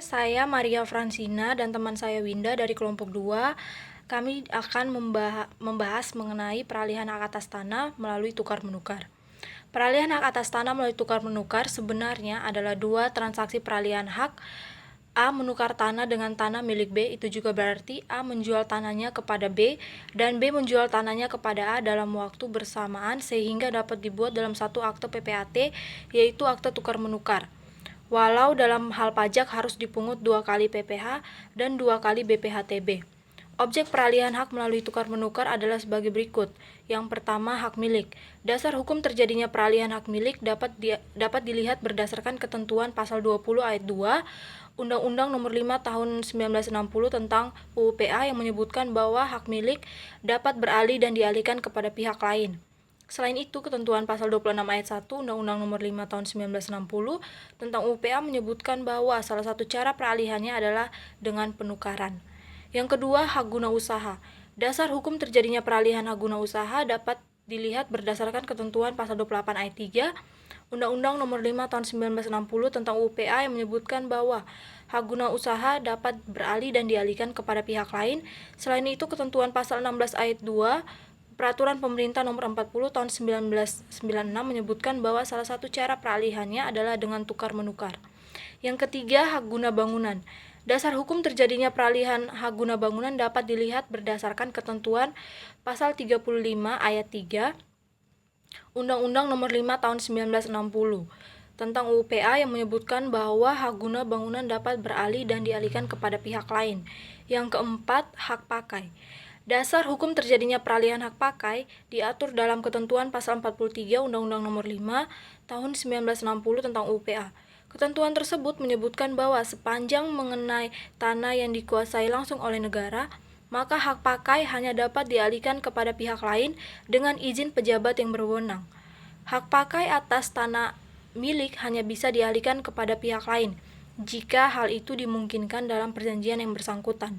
Saya Maria Fransina dan teman saya Winda dari kelompok 2. Kami akan membahas mengenai peralihan hak atas tanah melalui tukar-menukar. Peralihan hak atas tanah melalui tukar-menukar sebenarnya adalah dua transaksi peralihan hak. A menukar tanah dengan tanah milik B, itu juga berarti A menjual tanahnya kepada B dan B menjual tanahnya kepada A dalam waktu bersamaan sehingga dapat dibuat dalam satu akte PPAT, yaitu akte tukar-menukar. Walau dalam hal pajak harus dipungut 2 kali PPh dan 2 kali BPHTB. Objek peralihan hak melalui tukar-menukar adalah sebagai berikut. Yang pertama, hak milik. Dasar hukum terjadinya peralihan hak milik dapat dilihat berdasarkan ketentuan pasal 20 ayat 2 Undang-Undang Nomor 5 Tahun 1960 tentang UUPA yang menyebutkan bahwa hak milik dapat beralih dan dialihkan kepada pihak lain. Selain itu, ketentuan pasal 26 ayat 1 Undang-Undang Nomor 5 Tahun 1960 tentang UPA menyebutkan bahwa salah satu cara peralihannya adalah dengan penukaran. Yang kedua, hak guna usaha. Dasar hukum terjadinya peralihan hak guna usaha dapat dilihat berdasarkan ketentuan pasal 28 ayat 3 Undang-Undang Nomor 5 Tahun 1960 tentang UPA yang menyebutkan bahwa hak guna usaha dapat beralih dan dialihkan kepada pihak lain. Selain itu, ketentuan pasal 16 ayat 2 Peraturan Pemerintah Nomor 40 Tahun 1996 menyebutkan bahwa salah satu cara peralihannya adalah dengan tukar-menukar. Yang ketiga, hak guna bangunan. Dasar hukum terjadinya peralihan hak guna bangunan dapat dilihat berdasarkan ketentuan pasal 35 ayat 3 Undang-Undang Nomor 5 Tahun 1960 tentang UPA yang menyebutkan bahwa hak guna bangunan dapat beralih dan dialihkan kepada pihak lain. Yang keempat, hak pakai. Dasar hukum terjadinya peralihan hak pakai diatur dalam ketentuan pasal 43 Undang-Undang Nomor 5 Tahun 1960 tentang UPA. Ketentuan tersebut menyebutkan bahwa sepanjang mengenai tanah yang dikuasai langsung oleh negara, maka hak pakai hanya dapat dialihkan kepada pihak lain dengan izin pejabat yang berwenang. Hak pakai atas tanah milik hanya bisa dialihkan kepada pihak lain jika hal itu dimungkinkan dalam perjanjian yang bersangkutan.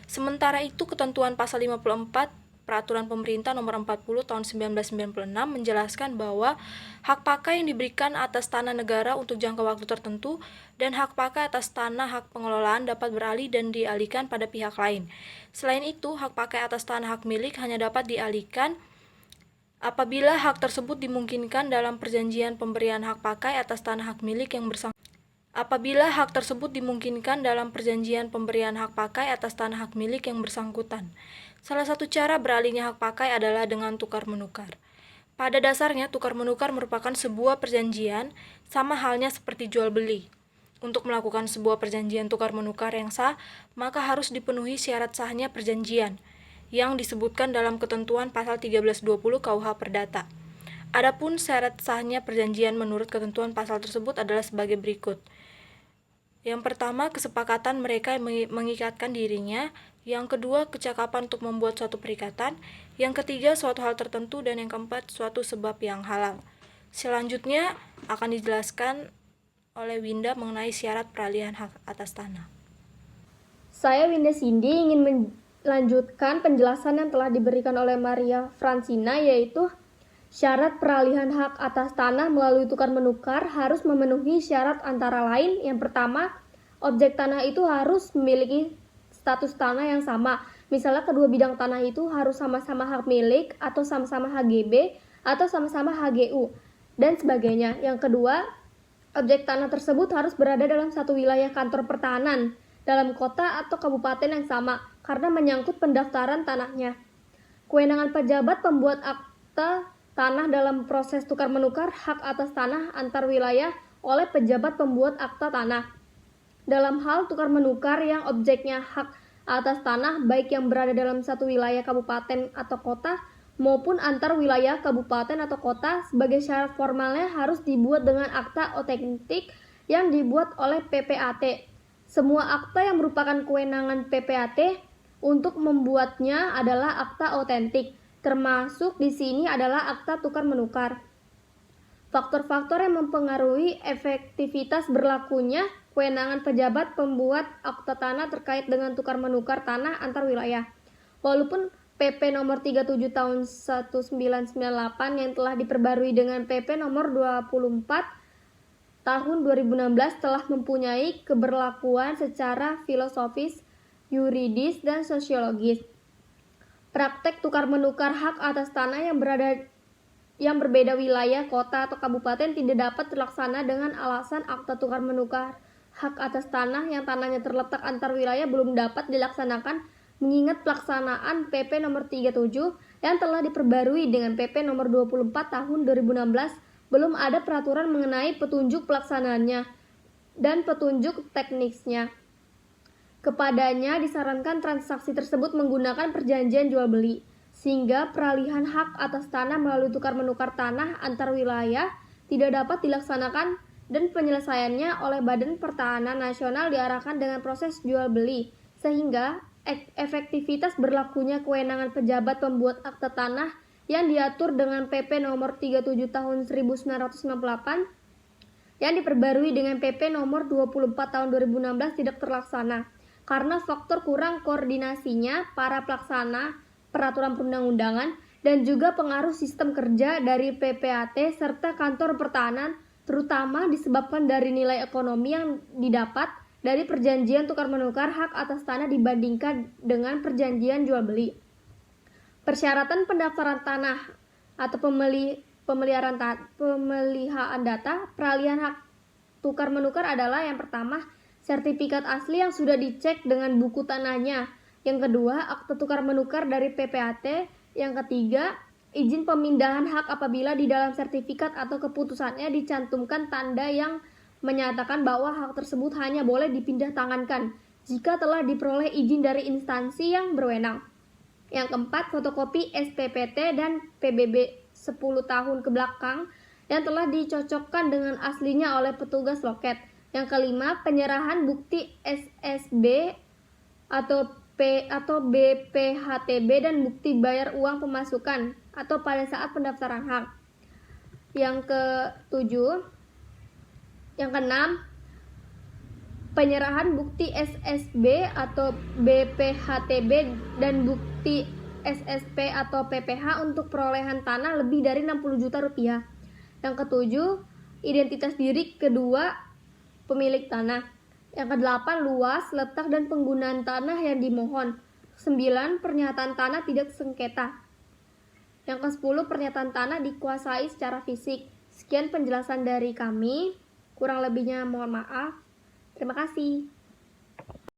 Sementara itu, ketentuan pasal 54 Peraturan Pemerintah Nomor 40 Tahun 1996 menjelaskan bahwa hak pakai yang diberikan atas tanah negara untuk jangka waktu tertentu dan hak pakai atas tanah hak pengelolaan dapat beralih dan dialihkan pada pihak lain. Selain itu, hak pakai atas tanah hak milik hanya dapat dialihkan apabila hak tersebut dimungkinkan dalam perjanjian pemberian hak pakai atas tanah hak milik yang bersangkutan. Apabila hak tersebut dimungkinkan dalam perjanjian pemberian hak pakai atas tanah hak milik yang bersangkutan. Salah satu cara beralihnya hak pakai adalah dengan tukar-menukar. Pada dasarnya, tukar-menukar merupakan sebuah perjanjian, sama halnya seperti jual-beli. Untuk melakukan sebuah perjanjian tukar-menukar yang sah, maka harus dipenuhi syarat sahnya perjanjian, yang disebutkan dalam ketentuan pasal 1320 KUH Perdata. Adapun syarat sahnya perjanjian menurut ketentuan pasal tersebut adalah sebagai berikut. Yang pertama, kesepakatan mereka yang mengikatkan dirinya. Yang kedua, kecakapan untuk membuat suatu perikatan. Yang ketiga, suatu hal tertentu. Dan yang keempat, suatu sebab yang halal. Selanjutnya akan dijelaskan oleh Winda mengenai syarat peralihan hak atas tanah. Saya Winda Cindy ingin melanjutkan penjelasan yang telah diberikan oleh Maria Fransina, yaitu syarat peralihan hak atas tanah melalui tukar-menukar harus memenuhi syarat antara lain. Yang pertama, objek tanah itu harus memiliki status tanah yang sama. Misalnya kedua bidang tanah itu harus sama-sama hak milik atau sama-sama HGB atau sama-sama HGU dan sebagainya. Yang kedua, objek tanah tersebut harus berada dalam satu wilayah kantor pertahanan dalam kota atau kabupaten yang sama karena menyangkut pendaftaran tanahnya. Kewenangan pejabat pembuat akta tanah dalam proses tukar-menukar hak atas tanah antar wilayah oleh pejabat pembuat akta tanah. Dalam hal tukar-menukar yang objeknya hak atas tanah baik yang berada dalam satu wilayah kabupaten atau kota maupun antar wilayah kabupaten atau kota, sebagai syarat formalnya harus dibuat dengan akta otentik yang dibuat oleh PPAT. Semua akta yang merupakan kewenangan PPAT untuk membuatnya adalah akta otentik. Termasuk di sini adalah akta tukar-menukar. Faktor-faktor yang mempengaruhi efektivitas berlakunya kewenangan pejabat pembuat akta tanah terkait dengan tukar-menukar tanah antar wilayah. Walaupun PP nomor 37 tahun 1998 yang telah diperbarui dengan PP nomor 24 tahun 2016 telah mempunyai keberlakuan secara filosofis, yuridis, dan sosiologis. Praktek tukar-menukar hak atas tanah yang berbeda wilayah, kota, atau kabupaten tidak dapat terlaksana dengan alasan akta tukar-menukar hak atas tanah yang tanahnya terletak antar wilayah belum dapat dilaksanakan mengingat pelaksanaan PP nomor 37 yang telah diperbarui dengan PP nomor 24 tahun 2016 belum ada peraturan mengenai petunjuk pelaksanaannya dan petunjuk teknisnya. Kepadanya disarankan transaksi tersebut menggunakan perjanjian jual beli, sehingga peralihan hak atas tanah melalui tukar-menukar tanah antar wilayah tidak dapat dilaksanakan dan penyelesaiannya oleh Badan Pertahanan Nasional diarahkan dengan proses jual beli, sehingga efektivitas berlakunya kewenangan pejabat pembuat akta tanah yang diatur dengan PP nomor 37 tahun 1998 yang diperbarui dengan PP nomor 24 tahun 2016 tidak terlaksana karena faktor kurang koordinasinya para pelaksana peraturan perundang-undangan dan juga pengaruh sistem kerja dari PPAT serta kantor pertahanan, terutama disebabkan dari nilai ekonomi yang didapat dari perjanjian tukar-menukar hak atas tanah dibandingkan dengan perjanjian jual beli. Persyaratan pendaftaran tanah atau pemeliharaan data peralihan hak tukar-menukar adalah yang pertama, sertifikat asli yang sudah dicek dengan buku tanahnya. Yang kedua, akta tukar-menukar dari PPAT. Yang ketiga, izin pemindahan hak apabila di dalam sertifikat atau keputusannya dicantumkan tanda yang menyatakan bahwa hak tersebut hanya boleh dipindah tangankan jika telah diperoleh izin dari instansi yang berwenang. Yang keempat, fotokopi SPPT dan PBB 10 tahun ke belakang yang telah dicocokkan dengan aslinya oleh petugas loket. Yang kelima, penyerahan bukti SSB atau BPHTB dan bukti bayar uang pemasukan atau pada saat pendaftaran hak. Yang keenam, penyerahan bukti SSB atau BPHTB dan bukti SSP atau PPH untuk perolehan tanah lebih dari 60 juta rupiah. Yang ketujuh, identitas diri kedua pemilik tanah. Yang kedelapan, luas, letak, dan penggunaan tanah yang dimohon. 9. Pernyataan tanah tidak sengketa. Yang ke-10, pernyataan tanah dikuasai secara fisik. Sekian penjelasan dari kami. Kurang lebihnya mohon maaf. Terima kasih.